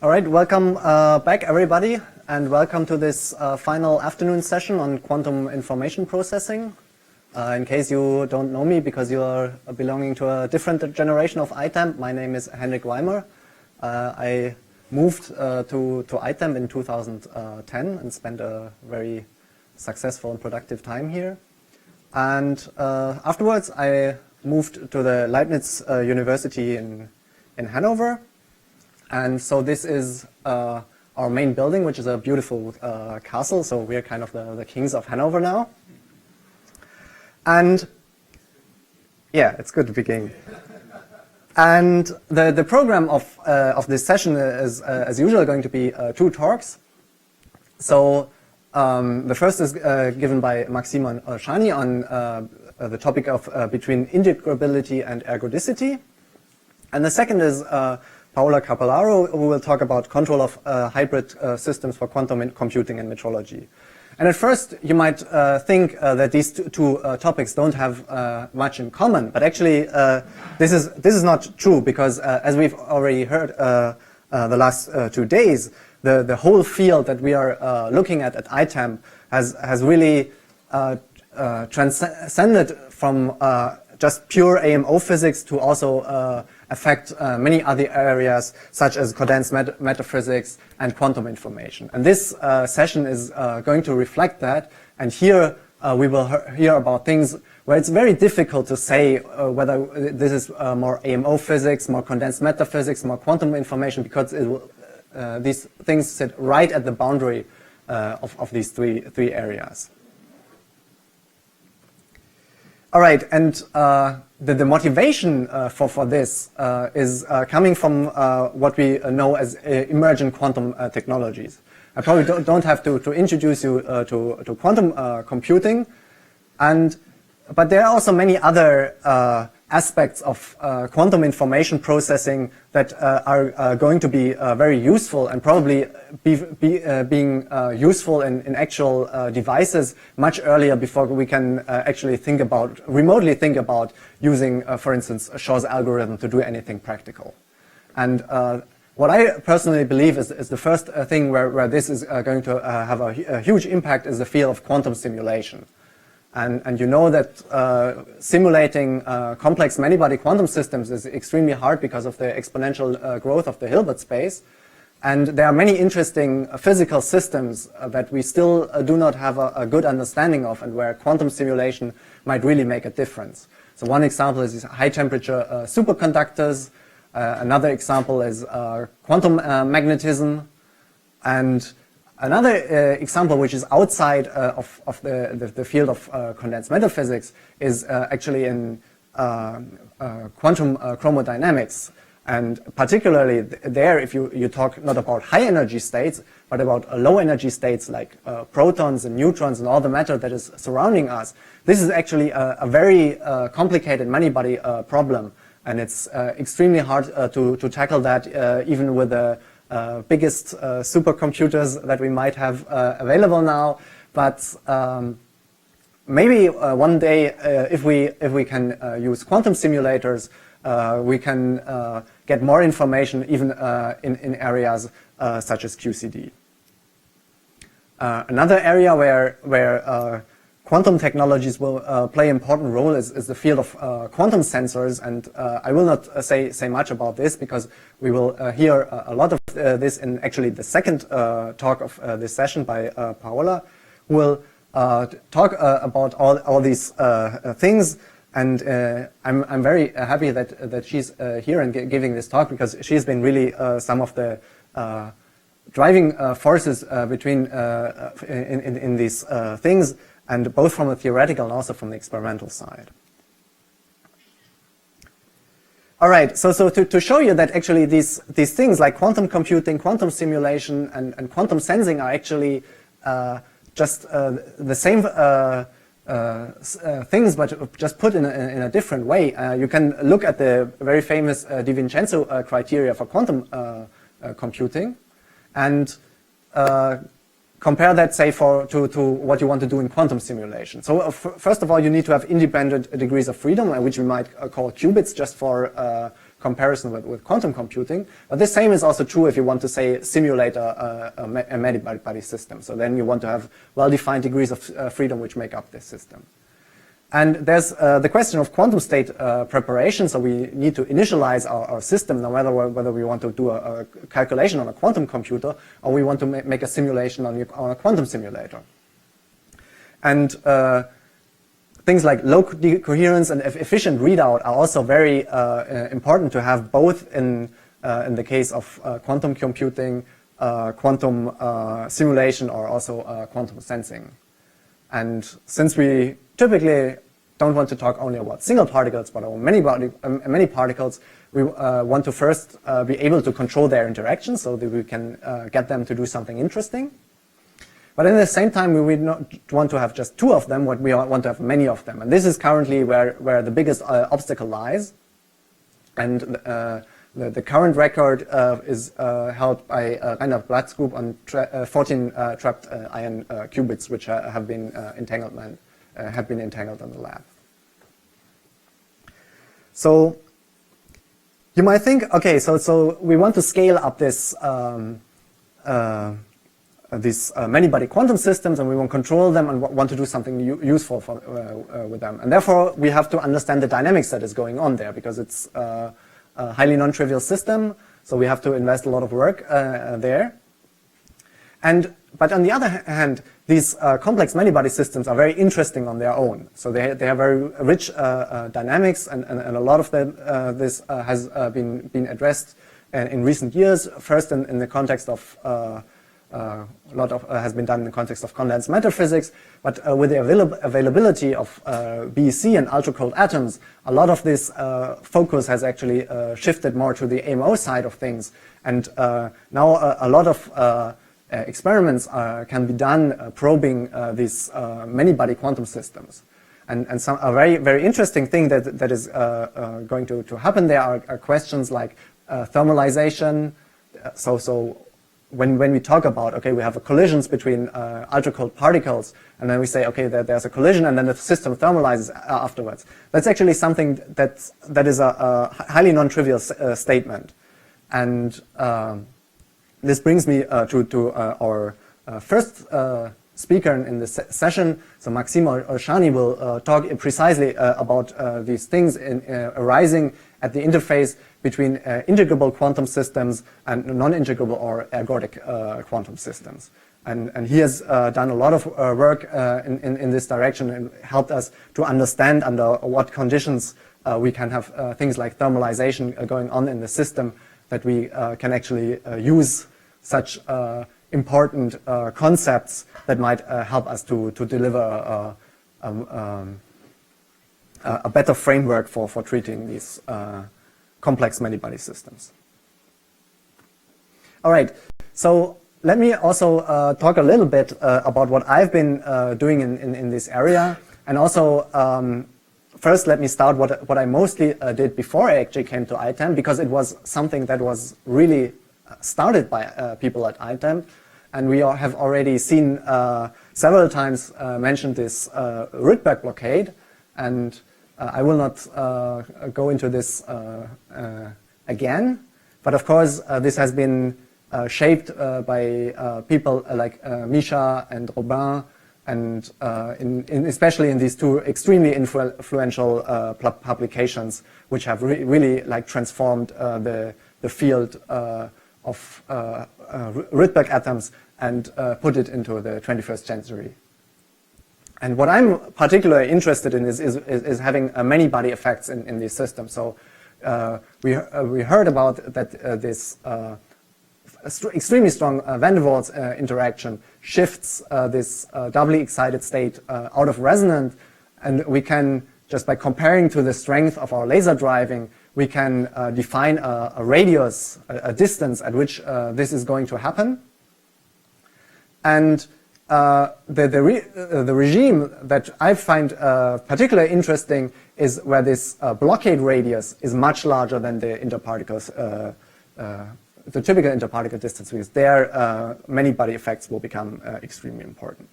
All right, welcome back everybody, and welcome to this final afternoon session on quantum information processing. In case you don't know me because you are belonging to a different generation of ITAMP, my name is Hendrik Weimer. I moved to ITAMP in 2010 and spent a very successful and productive time here. And afterwards I moved to the Leibniz University in Hanover. And so this is our main building, which is a beautiful castle. So we're kind of the kings of Hanover now. And yeah, it's good to begin. And the program of this session is, as usual, going to be two talks. So the first is given by Maxime Shani on the topic of between integrability and ergodicity. And the second is Paola Capellaro, who will talk about control of hybrid systems for quantum computing and metrology. And at first, you might think that these two topics don't have much in common, but actually, this is not true because, as we've already heard the last 2 days, the whole field that we are looking at ITAMP has really transcended from just pure AMO physics to also affect many other areas such as condensed matter physics and quantum information. And this session is going to reflect that. And here we will hear about things where it's very difficult to say whether this is more AMO physics, more condensed matter physics, more quantum information, because it will, these things sit right at the boundary of these three areas. All right, and the motivation for this is coming from what we know as emergent quantum technologies. I probably don't have to introduce you to quantum computing, but there are also many other aspects of quantum information processing that are going to be very useful and probably being useful in actual devices much earlier before we can actually remotely think about using, for instance, Shor's algorithm to do anything practical. And what I personally believe is the first thing where this is going to have a huge impact is the field of quantum simulation. And you know that simulating complex many-body quantum systems is extremely hard because of the exponential growth of the Hilbert space. And there are many interesting physical systems that we still do not have a good understanding of, and where quantum simulation might really make a difference. So one example is high-temperature superconductors. Another example is quantum magnetism. And another example, which is outside of the field of condensed matter physics, is actually in quantum chromodynamics. And particularly there, if you talk not about high energy states, but about low energy states like protons and neutrons and all the matter that is surrounding us, this is actually a very complicated many-body problem. And it's extremely hard to tackle that even with the biggest supercomputers that we might have available now, but maybe one day, if we can use quantum simulators, we can get more information even in areas such as QCD. Another area where quantum technologies will play an important role is the field of quantum sensors, and I will not say much about this because we will hear a lot of this in actually the second talk of this session by Paola, who will talk about all these things. And I'm very happy that she's here and giving this talk, because she's been really some of the driving forces between in these things, and both from the theoretical and also from the experimental side. All right, so to show you that actually these things like quantum computing, quantum simulation, and quantum sensing are actually just the same things, but just put in a different way. You can look at the very famous Di Vincenzo criteria for quantum computing, and compare that, say, to what you want to do in quantum simulation. So first of all, you need to have independent degrees of freedom, which we might call qubits just for comparison with quantum computing. But the same is also true if you want to, say, simulate a Manybody system. So then you want to have well-defined degrees of freedom which make up this system. And there's the question of quantum state preparation. So we need to initialize our system, no matter whether we want to do a calculation on a quantum computer or we want to make a simulation on a quantum simulator. And things like low coherence and efficient readout are also very important to have, both in the case of quantum computing, quantum simulation, or also quantum sensing. And since we typically don't want to talk only about single particles, but about many particles, we want to first be able to control their interactions so that we can get them to do something interesting. But at the same time, we don't want to have just two of them, but we want to have many of them. And this is currently where the biggest obstacle lies. And the current record is held by Reinhard Blatt's group on 14 trapped ion qubits, which have been entangled in the lab. So you might think, okay, so we want to scale up this these Manybody quantum systems, and we want to control them and want to do something useful with them. And therefore, we have to understand the dynamics that is going on there, because it's a highly non-trivial system, so we have to invest a lot of work there. But on the other hand, these complex Manybody systems are very interesting on their own. So they have very rich dynamics, and a lot of this has been addressed in recent years. First, in the context of a lot has been done in the context of condensed matter physics, but with the availability of BEC and ultra-cold atoms, a lot of this focus has actually shifted more to the AMO side of things. And now a lot of experiments can be done probing these Manybody quantum systems. And a very, very interesting thing that is going to happen there are questions like thermalization. So when we talk about, okay, we have collisions between ultra-cold particles, and then we say, okay, there's a collision, and then the system thermalizes afterwards. That's actually something that is a highly non-trivial statement. And this brings me to our first speaker in this session. So Maxime Orshani will talk precisely about these things arising at the interface between integrable quantum systems and non-integrable or ergodic quantum systems. And he has done a lot of work in this direction and helped us to understand under what conditions we can have things like thermalization going on in the system, that we can actually use such important concepts that might help us to deliver a better framework for treating these complex Manybody systems. All right, so let me also talk a little bit about what I've been doing in this area, and also first let me start what I mostly did before I actually came to ITAMP, because it was something that was really started by people at ITAMP, and we have already seen several times mentioned this Rydberg blockade, and I will not go into this again, but of course this has been shaped by people like Misha and Robin, and especially in these two extremely influential publications, which have really like transformed the field of Rydberg atoms and put it into the 21st century. And what I'm particularly interested in is having many-body effects in these systems. So we heard about that this extremely strong van der Waals interaction shifts this doubly excited state out of resonance, and we can, just by comparing to the strength of our laser driving, we can define a radius, a distance at which this is going to happen. And the regime that I find particularly interesting is where this blockade radius is much larger than the interparticles, the typical interparticle distance, because there many-body effects will become extremely important.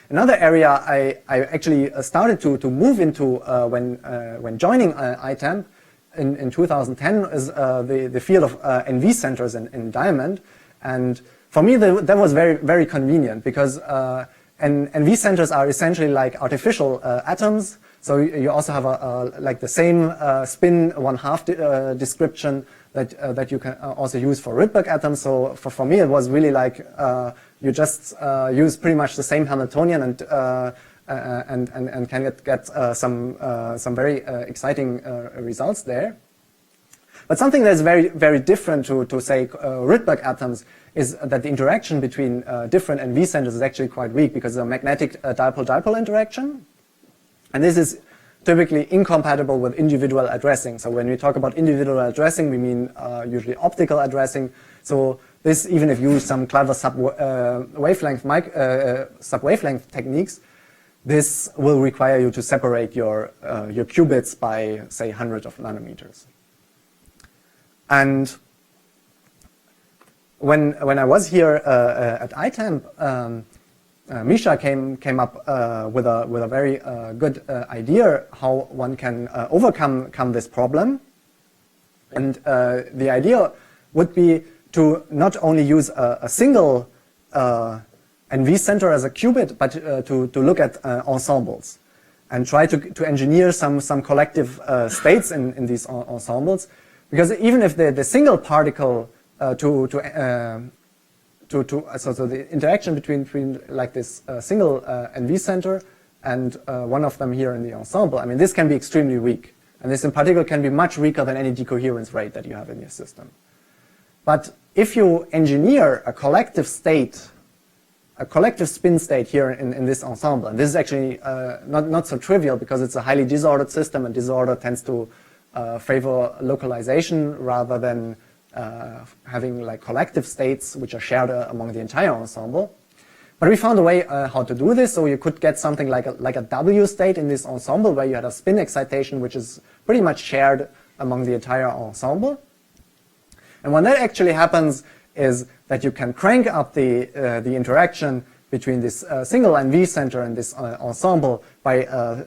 Another area I actually started to move into when joining ITAMP in 2010 is the field of NV centers in diamond. And for me, that was very, very convenient because NV centers are essentially like artificial atoms. So you also have like the same spin 1/2 description that you can also use for Rydberg atoms. So for me, it was really like you just use pretty much the same Hamiltonian and can get some very exciting results there. But something that's very, very different to say Rydberg atoms is that the interaction between different NV centers is actually quite weak because it's a magnetic dipole-dipole interaction. And this is typically incompatible with individual addressing. So when we talk about individual addressing, we mean usually optical addressing. So this, even if you use some clever sub-wavelength techniques, this will require you to separate your qubits by, say, hundreds of nanometers. And when I was here at ITAMP, Misha came up with a very good idea how one can overcome this problem. And the idea would be to not only use a single NV center as a qubit, but to look at ensembles and try to engineer some collective states in these ensembles. Because even if the single particle so the interaction between like this single NV center and one of them here in the ensemble, I mean, this can be extremely weak. And this in particular can be much weaker than any decoherence rate that you have in your system. But if you engineer a collective state, a collective spin state here in this ensemble, and this is actually not so trivial because it's a highly disordered system, and disorder tends to favor localization rather than having like collective states which are shared among the entire ensemble. But we found a way how to do this, so you could get something like a W state in this ensemble where you had a spin excitation which is pretty much shared among the entire ensemble. And when that actually happens is that you can crank up the interaction between this single NV center and this ensemble by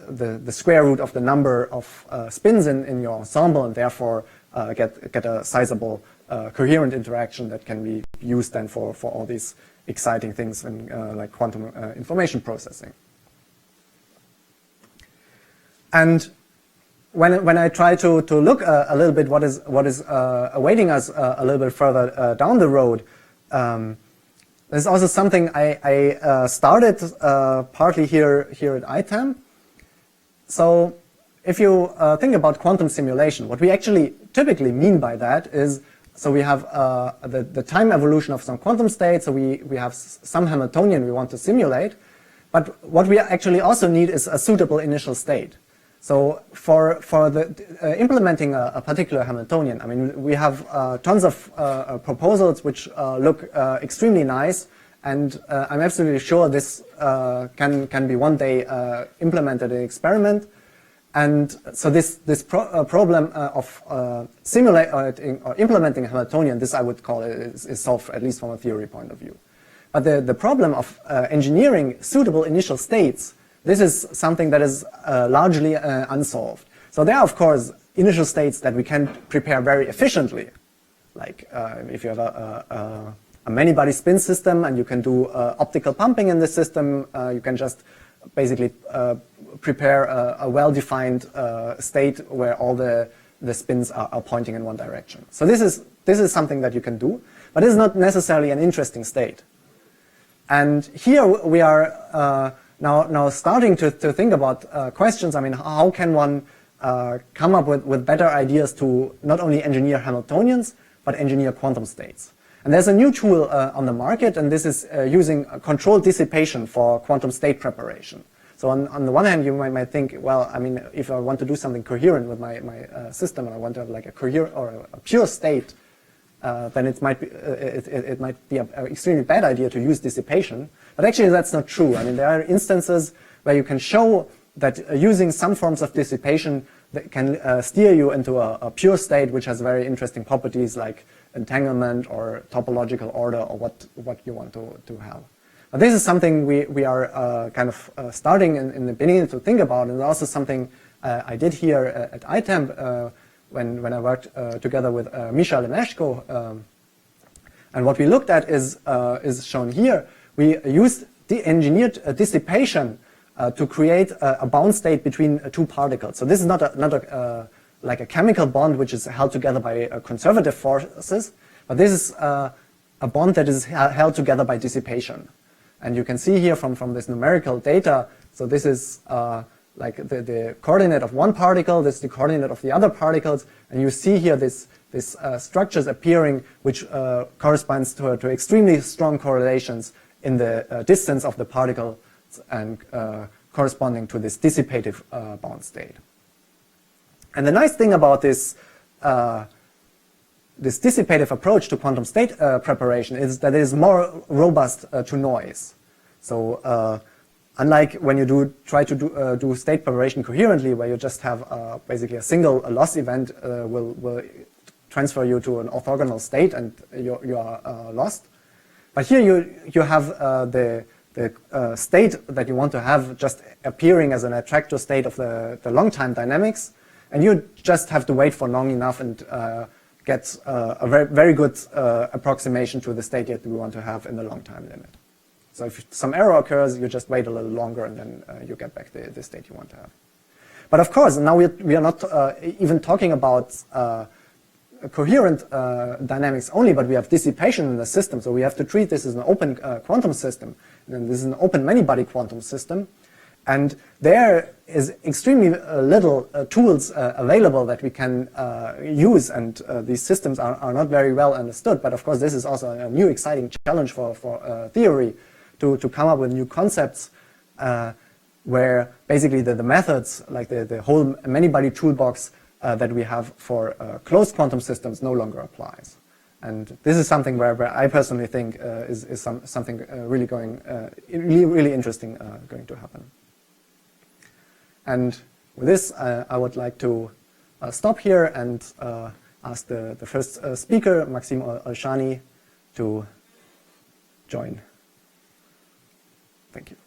the square root of the number of spins in your ensemble, and therefore get a sizable coherent interaction that can be used then for all these exciting things in like quantum information processing. And when I try to look a little bit what is awaiting us a little bit further down the road, there's also something I started partly here at ITAMP. So if you think about quantum simulation, what we actually typically mean by that is, so we have the time evolution of some quantum state, so we have some Hamiltonian we want to simulate, but what we actually also need is a suitable initial state. So for implementing a particular Hamiltonian, I mean, we have tons of proposals which look extremely nice, and I'm absolutely sure this can be one day implemented in experiment. And so this problem of simulating or implementing Hamiltonian, this I would call it is solved, at least from a theory point of view. But the problem of engineering suitable initial states, this is something that is largely unsolved. So there are, of course, initial states that we can prepare very efficiently. Like if you have a Manybody spin system and you can do optical pumping in the system, you can just basically prepare a well-defined state where all the spins are pointing in one direction. So this is something that you can do, but it's not necessarily an interesting state. And here we are now starting to think about questions. I mean, how can one come up with better ideas to not only engineer Hamiltonians, but engineer quantum states? And there's a new tool on the market, and this is using controlled dissipation for quantum state preparation. So on the one hand, you might think, well, I mean, if I want to do something coherent with my system, and I want to have like a coherent or a pure state, then it might be an extremely bad idea to use dissipation. But actually, that's not true. I mean, there are instances where you can show that using some forms of dissipation that can steer you into a pure state, which has very interesting properties like entanglement or topological order or what you want to have. But this is something we are kind of starting in the beginning to think about, and also something I did here at ITAMP when I worked together with Misha Lemeshko. And what we looked at is shown here. We used the engineered dissipation to create a bound state between two particles. So this is not like a chemical bond which is held together by conservative forces, but this is a bond that is held together by dissipation. And you can see here from this numerical data, so this is like the coordinate of one particle, this is the coordinate of the other particles, and you see here this structures appearing which corresponds to extremely strong correlations in the distance of the particle and corresponding to this dissipative bound state. And the nice thing about this this dissipative approach to quantum state preparation is that it is more robust to noise. So unlike when you try to do state preparation coherently, where you just have basically a single loss event will transfer you to an orthogonal state and you are lost. But here you have the state that you want to have just appearing as an attractor state of the long time dynamics, and you just have to wait for long enough and get a very good approximation to the state that we want to have in the long time limit. So if some error occurs, you just wait a little longer and then you get back the state you want to have. But of course, now we are not even talking about coherent dynamics only, but we have dissipation in the system. So we have to treat this as an open quantum system. And this is an open many-body quantum system. And there is extremely little tools available that we can use, and these systems are not very well understood. But of course, this is also a new exciting challenge for theory to come up with new concepts where basically the methods, like the whole many-body toolbox that we have for closed quantum systems no longer applies. And this is something where I personally think is something really really interesting going to happen. And with this, I would like to stop here and ask the first speaker, Maxime Olshani, to join. Thank you.